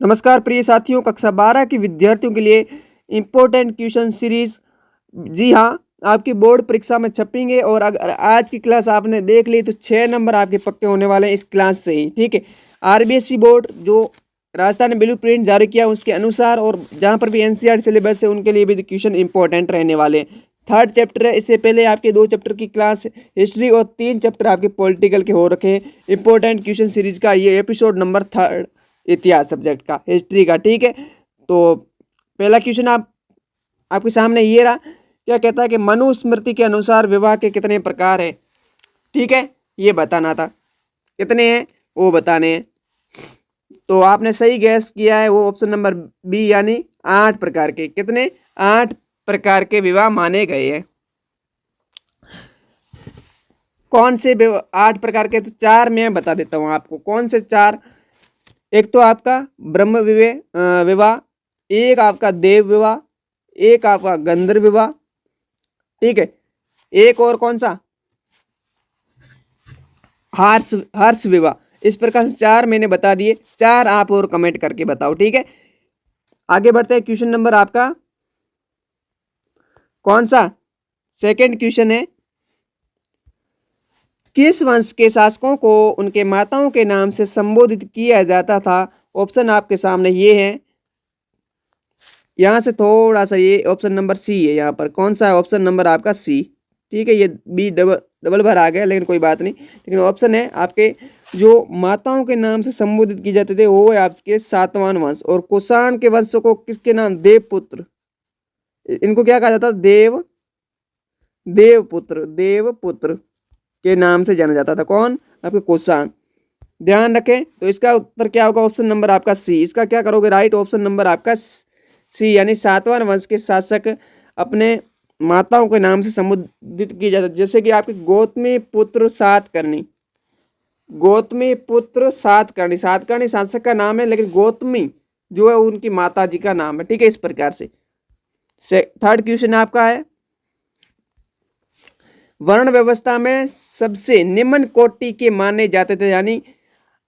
नमस्कार प्रिय साथियों, कक्षा 12 के विद्यार्थियों के लिए इम्पोर्टेंट क्वेश्चन सीरीज। जी हाँ, आपकी बोर्ड परीक्षा में छपेंगे और अगर आज की क्लास आपने देख ली तो 6 नंबर आपके पक्के होने वाले हैं इस क्लास से ही। ठीक है, आरबीएसई बोर्ड जो राजस्थान ने ब्लू प्रिंट जारी किया उसके अनुसार और जहाँ पर भी एनसीईआरटी सिलेबस है उनके लिए भी क्वेश्चन इंपॉर्टेंट रहने वाले हैं। थर्ड चैप्टर है, इससे पहले आपके 2 चैप्टर की क्लास हिस्ट्री और 3 चैप्टर आपके पॉलिटिकल के हो रखे हैं। इंपॉर्टेंट क्वेश्चन सीरीज का ये एपिसोड नंबर 3 इतिहास सब्जेक्ट का, हिस्ट्री का। ठीक है, तो पहला क्वेश्चन आपके सामने ये रहा। क्या कहता है कि मनुस्मृति के अनुसार विवाह के कितने प्रकार हैं? ठीक है, ये बताना था कितने हैं वो बताने हैं। तो आपने सही गैस किया है, वो ऑप्शन नंबर बी यानी 8 प्रकार के। कितने? 8 प्रकार के विवाह माने गए हैं। कौन से 8 प्रकार के? तो 4 मैं बता देता हूँ आपको। कौन से 4? एक तो आपका ब्रह्म विवाह, एक आपका देव विवाह, एक आपका गंधर्व विवाह, ठीक है, एक और कौन सा? हर्ष विवाह। इस प्रकार से 4 मैंने बता दिए, 4 आप और कमेंट करके बताओ। ठीक है, आगे बढ़ते हैं। क्वेश्चन नंबर आपका कौन सा? सेकंड क्वेश्चन है, किस वंश के शासकों को उनके माताओं के नाम से संबोधित किया जाता था? ऑप्शन आपके सामने ये है। यहाँ से थोड़ा सा ये ऑप्शन नंबर सी है। यहाँ पर कौन सा है? ऑप्शन नंबर आपका सी। ठीक है, ये बी डबल बार आ गया लेकिन कोई बात नहीं। लेकिन ऑप्शन है आपके जो माताओं के नाम से संबोधित किए जाते थे वो है आपके सातवान वंश। और कुषाण के वंश को किसके नाम? देवपुत्र। इनको क्या कहा जाता? देवपुत्र के नाम से जाना जाता था। कौन? आपके कुषाण। ध्यान रखें। तो इसका उत्तर क्या होगा? ऑप्शन नंबर आपका सी। इसका क्या करोगे? राइट ऑप्शन नंबर आपका सी, यानी सातवां वंश के शासक अपने माताओं के नाम से संबोधित किए जाते। जैसे कि आपके गौतमी पुत्र सातकर्णी, सातकर्णी शासक का नाम है, लेकिन गौतमी जो है उनकी माता जी का नाम है। ठीक है, इस प्रकार से। थर्ड क्वेश्चन आपका है, वर्ण व्यवस्था में सबसे निम्न कोटि के माने जाते थे। यानी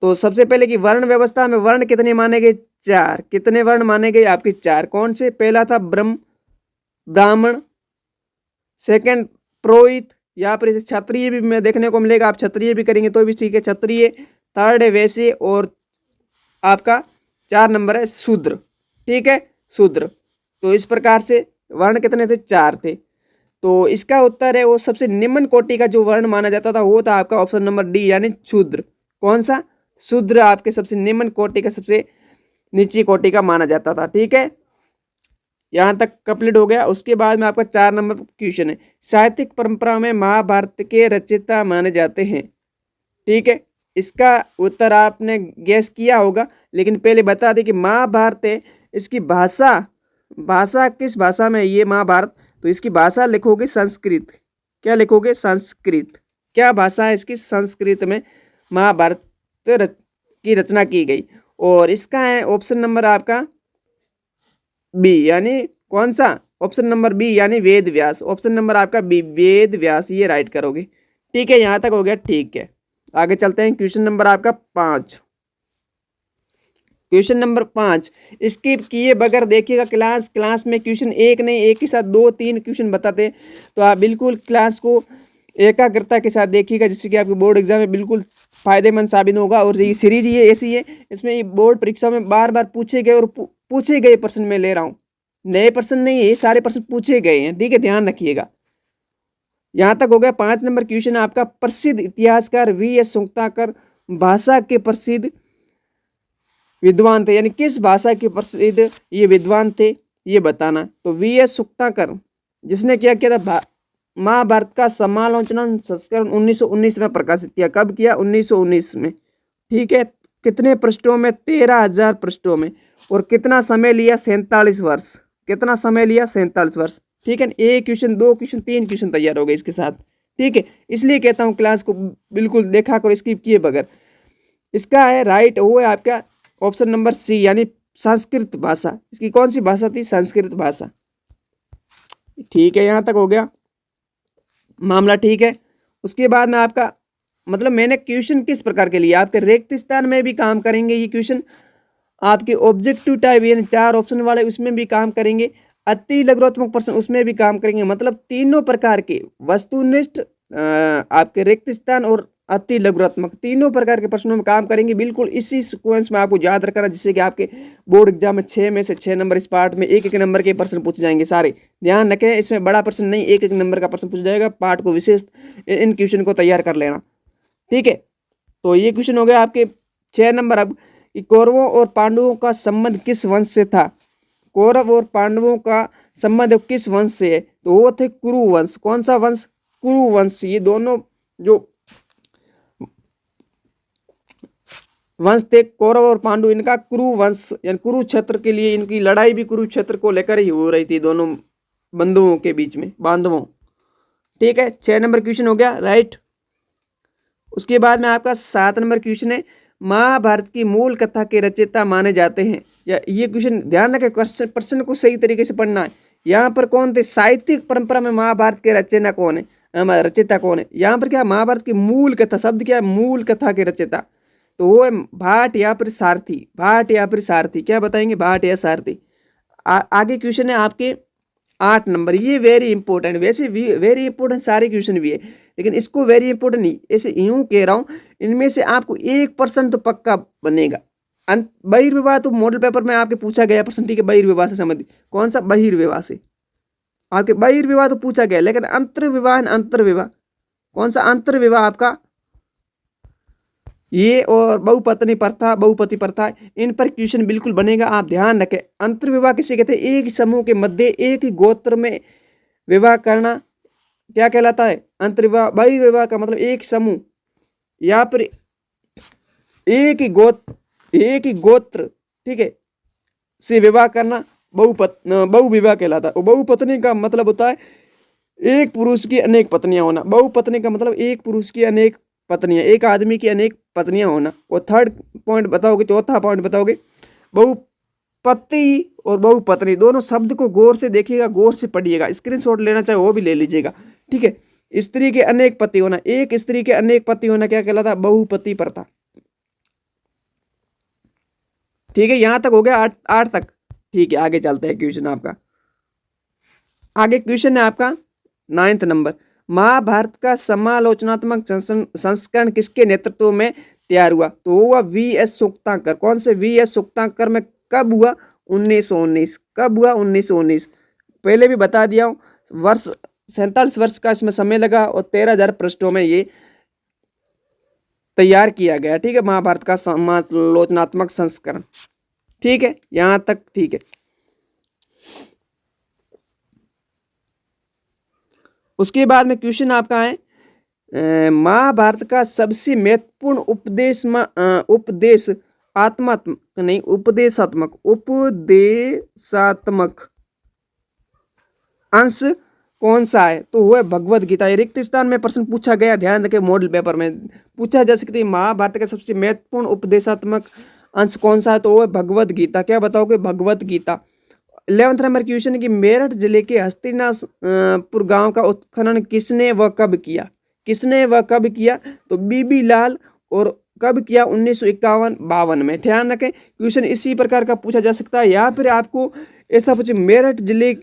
तो सबसे पहले की वर्ण व्यवस्था में वर्ण कितने माने गए? 4। कितने वर्ण माने गए? आपके 4। कौन से? पहला था ब्राह्मण, सेकंड पुरोहित, यहाँ पर इसे क्षत्रिय भी में देखने को मिलेगा। आप क्षत्रिय भी करेंगे तो भी ठीक है, क्षत्रिय। थर्ड है वैश्य, और आपका 4 नंबर है शूद्र। ठीक है, शूद्र। तो इस प्रकार से वर्ण कितने थे? 4 थे। तो इसका उत्तर है वो सबसे निम्न कोटि का जो वर्ण माना जाता था वो था आपका ऑप्शन नंबर डी, यानी शूद्र। कौन सा? शूद्र आपके सबसे निम्न कोटि का, सबसे नीची कोटि का माना जाता था। ठीक है, यहां तक कंप्लीट हो गया। उसके बाद में आपका 4 नंबर क्वेश्चन है, साहित्यिक परंपरा में महाभारत के रचयिता माने जाते हैं। ठीक है, इसका उत्तर आपने गैस किया होगा, लेकिन पहले बता दें कि महाभारत है, इसकी भाषा किस भाषा में ये महाभारत? तो इसकी भाषा लिखोगे संस्कृत। क्या लिखोगे? संस्कृत। क्या भाषा है इसकी? संस्कृत में महाभारत की रचना की गई। और इसका है ऑप्शन नंबर आपका बी, यानी कौन सा? ऑप्शन नंबर बी, यानी वेद व्यास। ऑप्शन नंबर आपका बी, वेद व्यास, ये राइट करोगे। ठीक है, यहां तक हो गया। ठीक है, आगे चलते हैं। क्वेश्चन नंबर आपका 5। क्वेश्चन नंबर 5 स्किप किए बगैर देखिएगा। क्लास में क्वेश्चन एक नहीं, एक के साथ 2-3 क्वेश्चन बताते, तो आप बिल्कुल क्लास को एकाग्रता के साथ देखिएगा, जिससे कि आपके बोर्ड एग्जाम में बिल्कुल फायदेमंद साबित होगा। और ये सीरीज ये ऐसी है, इसमें बोर्ड परीक्षा में बार बार पूछे गए और पूछे गए प्रश्न में ले रहा हूँ, नए प्रश्न नहीं है, ये सारे प्रश्न पूछे गए हैं। ठीक है, ध्यान रखिएगा। यहां तक हो गया। 5 नंबर क्वेश्चन आपका, प्रसिद्ध इतिहासकार वी.एस. सुक्ताकर भाषा के प्रसिद्ध विद्वान थे। यानी किस भाषा के प्रसिद्ध ये विद्वान थे, ये बताना। तो वी.एस. सुक्ताकर, जिसने क्या किया था? महाभारत का समालोचना संस्करण 1919 में प्रकाशित किया। कब किया? 1919 में। ठीक है, कितने पृष्ठों में? 13,000 पृष्ठों में। और कितना समय लिया? 47 वर्ष। कितना समय लिया? 47 वर्ष। ठीक है, 1 क्वेश्चन, 2 क्वेश्चन, 3 क्वेश्चन तैयार हो गए इसके साथ। ठीक है, इसलिए कहता हूँ क्लास को बिल्कुल देखा करो, स्किप किए बगैर। इसका है राइट वो है आपका ऑप्शन नंबर सी, यानी संस्कृत भाषा। इसकी कौन सी भाषा थी? संस्कृत भाषा। ठीक है, यहां तक हो गया मामला। ठीक है, उसके बाद में आपका मतलब मैंने क्वेश्चन किस प्रकार के लिए आपके रिक्त स्थान में भी काम करेंगे ये क्वेश्चन, आपके ऑब्जेक्टिव टाइप यानी 4 ऑप्शन वाले उसमें भी काम करेंगे, अति लघुत्मक प्रश्न उसमें भी काम करेंगे। मतलब तीनों प्रकार के वस्तुनिष्ठ, आपके रिक्त स्थान और अति लघुत्मक तीनों प्रकार के प्रश्नों में काम करेंगे। बिल्कुल इसी सीक्वेंस में आपको याद रखना, जिससे कि आपके बोर्ड एग्जाम में 6 में से 6 नंबर इस पार्ट में एक नंबर के प्रश्न पूछे जाएंगे सारे। ध्यान रखें, इसमें बड़ा प्रश्न नहीं, एक नंबर का प्रश्न पूछा जाएगा। पार्ट को विशेष इन क्वेश्चन को तैयार कर लेना, ठीक है। तो ये क्वेश्चन हो गया आपके 6 नंबर। अब कि कौरवों और पांडवों का संबंध किस वंश से था? कौरव और पांडवों का संबंध किस वंश से है? तो वो थे कुरु वंश। कौन सा वंश? कुरु वंश। ये दोनों जो वंश थे कौरव और पांडु, इनका कुरु वंश यानी कुरुक्षेत्र के लिए इनकी लड़ाई भी कुरुक्षेत्र को लेकर ही हो रही थी, दोनों बंधुओं के बीच में, बांधवों, ठीक है। 6 नंबर क्वेश्चन हो गया, राइट। उसके बाद में आपका 7 नंबर क्वेश्चन है, महाभारत की मूल कथा के रचयिता माने जाते हैं। या ये क्वेश्चन ध्यान रखें, प्रश्न को सही तरीके से पढ़ना है। यहाँ पर कौन थे? साहित्यिक परंपरा में महाभारत के रचना कौन है, रचयिता कौन है? यहाँ पर क्या महाभारत की मूल कथा, शब्द क्या है? मूल कथा के रचयिता। तो वो है भाट या फिर सारथी, भाट या फिर सारथी। क्या बताएंगे? भाट या सारथी। आगे क्वेश्चन है आपके 8 नंबर। ये वेरी इंपॉर्टेंट, वैसे वेरी इंपॉर्टेंट सारे क्वेश्चन भी है, लेकिन इसको वेरी इंपॉर्टेंट नहीं, ऐसे यूं कह रहा हूं, इनमें से आपको 1% तो पक्का बनेगा। बहिर्विवाह तो मॉडल पेपर में आपके पूछा गया प्रश्न, ठीक है। बहिर्विवाह से संबंधित कौन सा? बहिर्विवाह से आपके बहिर्विवाह तो पूछा गया, लेकिन अंतर्विवाह, अंतर्विवाह कौन सा? अंतर्विवाह आपका ये और बहुपत्नी प्रथा, बहुपति प्रथा, इन पर क्वेश्चन बिल्कुल बनेगा, आप ध्यान रखें। अंतर्विवाह किसे कहते हैं? एक समूह के मध्य एक ही गोत्र में विवाह करना क्या कहलाता है? अंतर्विवाह। बहिर्विवाह का मतलब एक समूह या फिर एक ही गोत्र, ठीक है, से विवाह करना बहुविवाह कहलाता है। और बहुपत्नी का मतलब होता है एक पुरुष की अनेक पत्नियां होना। बहुपत्नी का मतलब एक पुरुष की अनेक पत्नियां, एक आदमी की अनेक पत्नियां होना। और थर्ड पॉइंट बताओगे, चौथा पॉइंट बताओगे, बहुपति और बहुपत्नी दोनों शब्द को गौर से देखिएगा, गौर से पढ़िएगा। स्क्रीनशॉट लेना चाहे वो भी ले लीजिएगा, ठीक है। स्त्री के अनेक पति होना, एक स्त्री के अनेक पति होना क्या कहलाता है? बहुपति प्रथा, ठीक है। यहां तक हो गया, 8 तक, ठीक है। आगे चलते हैं क्वेश्चन आपका। आगे क्वेश्चन है आपका 9 नंबर। महाभारत का समालोचनात्मक संस्करण किसके नेतृत्व में तैयार हुआ? तो हुआ वी.एस. सुक्तांकर। कौन से? वी.एस. सुक्तांकर में। कब हुआ? 1919। कब हुआ? 1919। पहले भी बता दिया हूँ, वर्ष 47 वर्ष का इसमें समय लगा और 13,000 पृष्ठों में ये तैयार किया गया, ठीक है। महाभारत का समालोचनात्मक संस्करण, ठीक है। यहां तक ठीक है। उसके बाद में क्वेश्चन आपका है, महाभारत का सबसे महत्वपूर्ण उपदेशात्मक अंश कौन सा है? तो वो है भगवत गीता। ये रिक्त स्थान में प्रश्न पूछा गया, ध्यान रखें, मॉडल पेपर में पूछा जा सकती है। महाभारत का सबसे महत्वपूर्ण उपदेशात्मक अंश कौन सा है? तो वो है भगवत गीता। क्या बताओगे? भगवत गीता। 11 नंबर क्वेश्चन की मेरठ जिले के हस्तिनापुर गांव का उत्खनन किसने व कब किया? किसने व कब किया? तो बीबी लाल। और कब किया? 1951-52 में। ध्यान रखें, क्वेश्चन इसी प्रकार का पूछा जा सकता है। या फिर आपको ऐसा पूछे, मेरठ जिले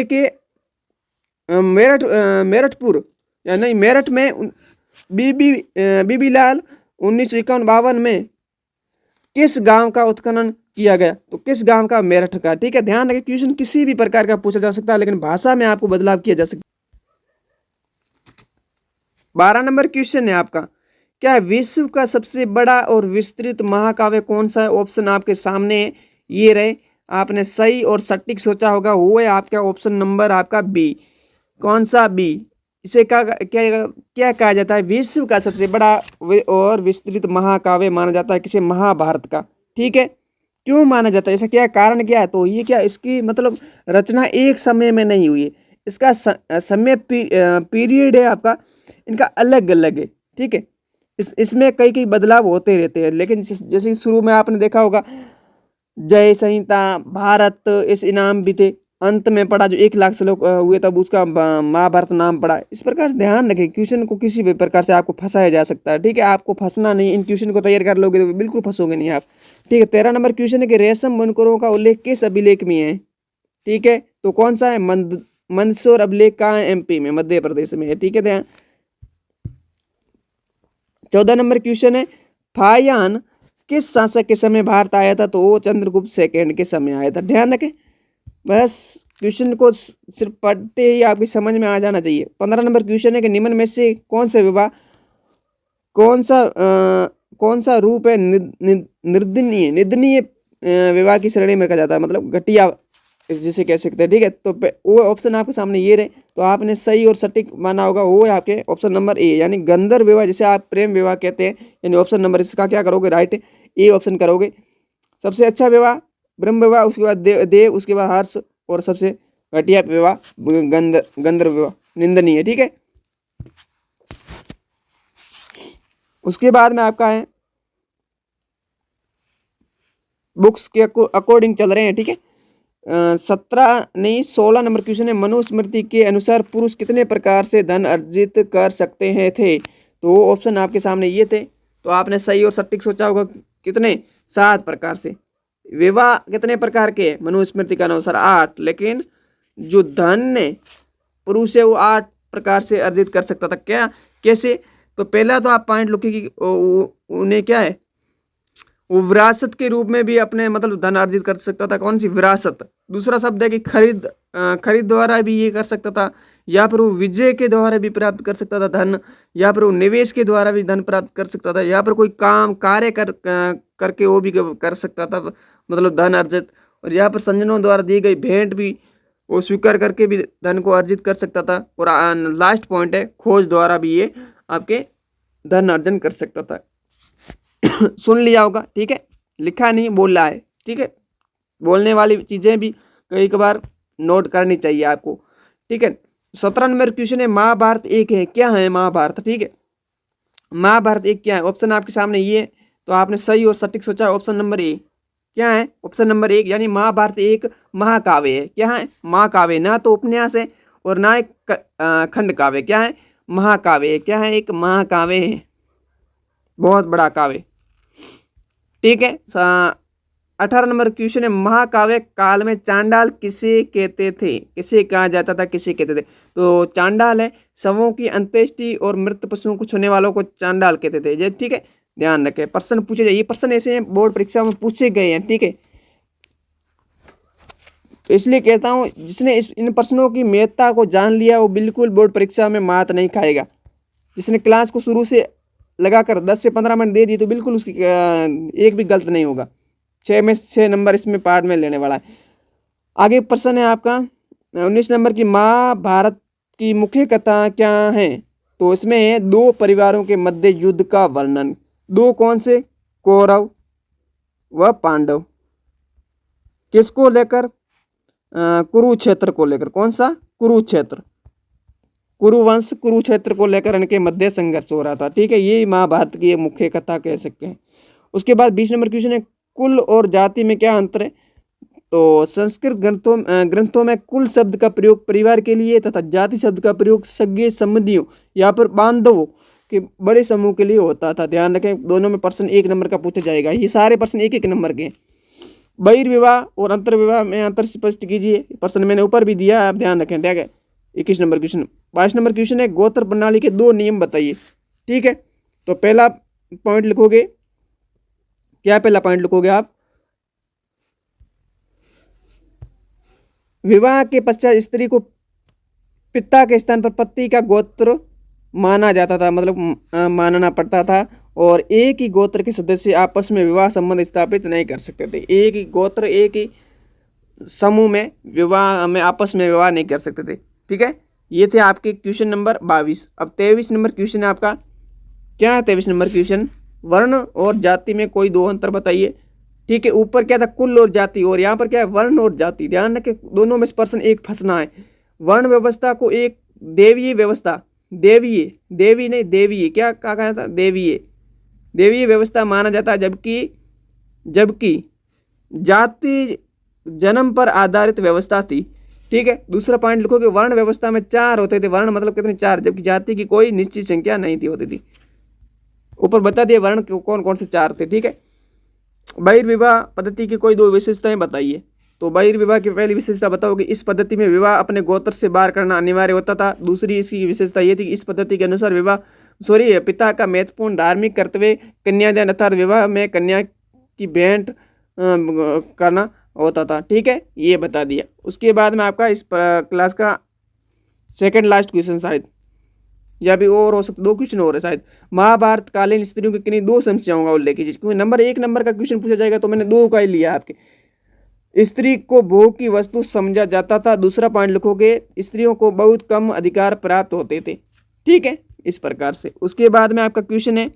के मेरठपुर या नहीं, मेरठ में बीबी लाल 1951-52 में किस गांव का उत्खनन किया गया? तो किस गांव का? मेरठ का, ठीक है। ध्यान रखें, क्वेश्चन किसी भी प्रकार का पूछा जा सकता है, लेकिन भाषा में आपको बदलाव किया जा सकता है। 12 नंबर क्वेश्चन है आपका, क्या विश्व का सबसे बड़ा और विस्तृत महाकाव्य कौन सा है? ऑप्शन आपके सामने है, ये रहे। आपने सही और सटीक सोचा होगा, वो है आपका ऑप्शन नंबर आपका बी। कौन सा? बी। इसे क्या कहा जाता है? विश्व का सबसे बड़ा और विस्तृत महाकाव्य माना जाता है किसे? महाभारत का, ठीक है। क्यों माना जाता है? ऐसा क्या कारण क्या है? तो ये क्या, इसकी मतलब रचना एक समय में नहीं हुई है, इसका समय पीरियड है आपका, इनका अलग अलग है, ठीक है। इसमें कई बदलाव होते रहते हैं, लेकिन जैसे शुरू में आपने देखा होगा जय संहिता, भारत, इस इनाम भी थे, अंत में पढ़ा, जो 1 लाख श्लोक हुए तब उसका महाभारत नाम पढ़ा। इस प्रकार से ध्यान रखें, क्वेश्चन को किसी भी प्रकार से आपको फंसाया जा सकता है, ठीक है। आपको फंसना नहीं, इन क्वेश्चन को तैयार कर लोगे तो बिल्कुल फंसोगे नहीं आप, ठीक है। 13 नंबर क्वेश्चन है कि रेशम बुनकरों का उल्लेख किस अभिलेख में है, ठीक है। तो कौन सा है, मंदसौर अभिलेख कहाँ है, MP में, मध्य प्रदेश में है, ठीक है। ध्यान। 14 नंबर क्वेश्चन है फाहियान किस शासक के समय भारत आया था, तो वो चंद्रगुप्त सेकंड के समय आया था। ध्यान रखें, बस क्वेश्चन को सिर्फ पढ़ते ही आपकी समझ में आ जाना चाहिए। 15 नंबर क्वेश्चन है कि निम्न में से कौन सा विवाह कौन सा रूप है निंदनीय विवाह की श्रेणी में रखा जाता है, मतलब घटिया जिसे कह सकते हैं, ठीक है। तो वो ऑप्शन आपके सामने ये रहे, तो आपने सही और सटीक माना होगा, वो है आपके ऑप्शन नंबर ए, यानी गंधर्व विवाह, जिसे आप प्रेम विवाह कहते हैं, यानी ऑप्शन नंबर इसका क्या करोगे, राइट ए ऑप्शन करोगे। सबसे अच्छा विवाह ब्रह्म विवाह, उसके बाद देव, उसके बाद हर्ष, और सबसे घटिया विवाह गंधर्व विवाह, निंदनीय, ठीक है। उसके बाद में आपका है बुक्स के अकॉर्डिंग चल रहे हैं, ठीक है। 16 नंबर क्वेश्चन है मनुस्मृति के अनुसार पुरुष कितने प्रकार से धन अर्जित कर सकते हैं थे, तो वो ऑप्शन आपके सामने ये थे, तो आपने सही और सटीक सोचा होगा, कितने, 7 प्रकार से। विवाह कितने प्रकार के हैं मनुस्मृति के अनुसार, 8, लेकिन जो धन ने पुरुष है वो 8 प्रकार से अर्जित कर सकता था। क्या, कैसे, तो पहला तो आप पॉइंट लिखिए कि उन्हें क्या है, वो विरासत के रूप में भी अपने मतलब धन अर्जित कर सकता था। कौन सी, विरासत। दूसरा शब्द है कि खरीद द्वारा भी ये कर सकता था, या फिर वो विजय के द्वारा भी प्राप्त कर सकता था धन, या फिर वो निवेश के द्वारा भी धन प्राप्त कर सकता था, या फिर कोई कार्य करके वो भी कर सकता था, मतलब धन अर्जित। और यहाँ पर संजनों द्वारा दी गई भेंट भी वो स्वीकार करके भी धन को अर्जित कर सकता था। और लास्ट पॉइंट है खोज द्वारा भी ये आपके धन अर्जन कर सकता था। सुन लिया होगा, ठीक है, लिखा नहीं, बोल रहा है, ठीक है। बोलने वाली चीजें भी कई बार नोट करनी चाहिए आपको, ठीक है। 17 नंबर क्वेश्चन है महाभारत एक है, क्या है महाभारत, ठीक है। महाभारत एक क्या है, ऑप्शन आपके सामने ये है, तो आपने सही और सटीक सोचा, ऑप्शन नंबर ए। क्या है, ऑप्शन नंबर 1, यानी महाभारत एक महाकाव्य है। क्या है, महाकाव्य, ना तो उपन्यास है और ना एक खंड काव्य, क्या है, महाकाव्य है। क्या है, एक महाकाव्य है, बहुत बड़ा काव्य, ठीक है। 18 नंबर क्वेश्चन है महाकाव्य काल में चांडाल किसे कहते थे, किसे कहा जाता था, किसे कहते थे, तो चांडाल है शवों की अंत्येष्टि और मृत पशुओं को छूने वालों को चांडाल कहते थे, ये ठीक है। ध्यान रखें, प्रश्न पूछे जाए, ये प्रश्न ऐसे हैं बोर्ड परीक्षा में पूछे गए हैं, ठीक है। तो इसलिए कहता हूँ जिसने इन प्रश्नों की महत्ता को जान लिया वो बिल्कुल बोर्ड परीक्षा में मात नहीं खाएगा। जिसने क्लास को शुरू से लगाकर 10 से 15 मिनट दे दिए तो बिल्कुल उसकी एक भी गलत नहीं होगा। 6 में 6 नंबर इसमें पार्ट में लेने वाला है। आगे प्रश्न है आपका 19 नंबर की महाभारत की मुख्य कथा क्या है, तो इसमें है 2 परिवारों के मध्य युद्ध का वर्णन। 2 कौन से, कौरव व पांडव, किसको लेकर, कुरुक्षेत्र को लेकर। कौन सा, कुरुक्षेत्र, कुरुवंश कुरुक्षेत्र को लेकर इनके मध्य संघर्ष हो रहा था, ठीक है। ये महाभारत की मुख्य कथा कह सकते हैं। उसके बाद 20 नंबर क्वेश्चन है कुल और जाति में क्या अंतर है, तो संस्कृत ग्रंथों में कुल शब्द का प्रयोग परिवार के लिए तथा जाति शब्द का प्रयोग सगे संबंधियों या फिर बांधवों के बड़े समूह के लिए होता था। ध्यान रखें, दोनों में प्रश्न 1 नंबर का पूछा जाएगा। ये सारे प्रश्न 1-1 नंबर के। बहिर्विवाह और अंतर्विवाह में अंतर स्पष्ट कीजिए, प्रश्न मैंने ऊपर भी दिया, आप ध्यान रखें, ठीक है। 21 नंबर क्वेश्चन। 22 नंबर क्वेश्चन है गोत्र प्रणाली के 2 नियम बताइए, ठीक है। तो पहला पॉइंट लिखोगे, क्या पहला पॉइंट लिखोगे आप, विवाह के पश्चात स्त्री को पिता के स्थान पर पति का गोत्र माना जाता था, मतलब मानना पड़ता था। और एक ही गोत्र के सदस्य आपस में विवाह संबंध स्थापित नहीं कर सकते थे। एक ही गोत्र, एक ही समूह में विवाह में आपस में विवाह नहीं कर सकते थे, ठीक है। ये थे आपके क्वेश्चन नंबर 22। अब 23 नंबर क्वेश्चन है आपका, क्या है 23 नंबर क्वेश्चन, वर्ण और जाति में कोई 2 अंतर बताइए, ठीक है। ऊपर क्या था, कुल और जाति, और यहाँ पर क्या है, वर्ण और जाति। ध्यान रखें, दोनों में से प्रश्न एक फंसना है। वर्ण व्यवस्था को एक देवीय व्यवस्था, देवी नहीं देवीय, क्या कहा था, देवीय व्यवस्था माना जाता है, जबकि जाति जन्म पर आधारित व्यवस्था थी। ठीक है। दूसरा पॉइंट लिखो कि वर्ण व्यवस्था में 4 होते थे। वर्ण मतलब कितने? 4, जबकि जाति की कोई निश्चित संख्या नहीं थी होती थी। ऊपर बता दिए वर्ण कौन कौन से 4 थे। ठीक है। बहिर्विवाह पद्धति की कोई 2 विशेषताएं बताइए। तो बहिर्विवाह की पहली विशेषता बताओ कि इस पद्धति में विवाह अपने गोत्र से बाहर करना अनिवार्य होता था। दूसरी इसकी विशेषता ये थी कि इस पद्धति के अनुसार विवाह पिता का महत्वपूर्ण धार्मिक कर्तव्य कन्यादान अर्थात विवाह में कन्या की भेंट करना होता था। ठीक है, ये बता दिया। उसके बाद में आपका इस क्लास का सेकंड लास्ट क्वेश्चन शायद, या भी और हो सकता, 2 क्वेश्चन और है शायद। महाभारत कालीन स्त्रियों की किन्हीं 2 समस्याओं का उल्लेख कीजिए। क्योंकि 1 नंबर का क्वेश्चन पूछा जाएगा तो मैंने 2 का ही लिया आपके। स्त्री को भोग की वस्तु समझा जाता था। दूसरा पॉइंट लिखोगे स्त्रियों को बहुत कम अधिकार प्राप्त होते थे। ठीक है, इस प्रकार से। उसके बाद में आपका क्वेश्चन है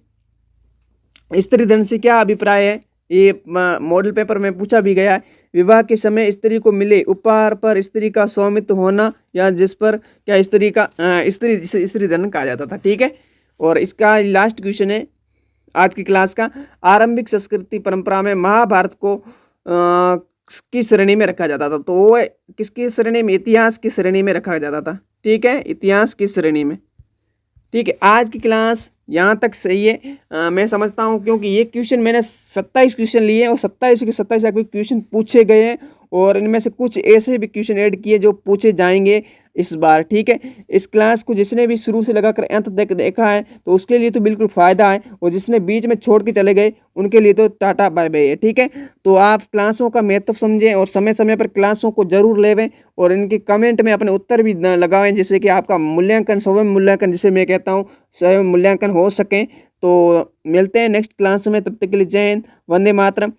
स्त्री धन से क्या अभिप्राय है। ये मॉडल पेपर में पूछा भी गया है। विवाह के समय स्त्री को मिले उपहार पर स्त्री का स्वामित्व होना या जिस पर क्या स्त्री का स्त्री धन कहा जाता था। ठीक है। और इसका लास्ट क्वेश्चन है आज की क्लास का, आरंभिक संस्कृति परंपरा में महाभारत को किस श्रेणी में रखा जाता था। तो वो किसकी श्रेणी में? इतिहास की श्रेणी में रखा जाता था। ठीक है, इतिहास की श्रेणी में। ठीक है, आज की क्लास यहाँ तक सही है। मैं समझता हूँ क्योंकि ये क्वेश्चन मैंने 27 क्वेश्चन लिए और 27 के 27 आपके क्वेश्चन पूछे गए हैं और इनमें से कुछ ऐसे भी क्वेश्चन ऐड किए जो पूछे जाएंगे इस बार। ठीक है, इस क्लास को जिसने भी शुरू से लगाकर अंत तक देखा है तो उसके लिए तो बिल्कुल फ़ायदा है, और जिसने बीच में छोड़ के चले गए उनके लिए तो टाटा बाय बाय है। ठीक है, तो आप क्लासों का महत्व समझें और समय समय पर क्लासों को जरूर लेवें और इनके कमेंट में अपने उत्तर भी लगावें, जिससे कि आपका मूल्यांकन, स्वयं मूल्यांकन जिसे मैं कहता हूँ, स्वयं मूल्यांकन हो सकें। तो मिलते हैं नेक्स्ट क्लास में, तब तक के लिए जय हिंद, वंदे मातरम।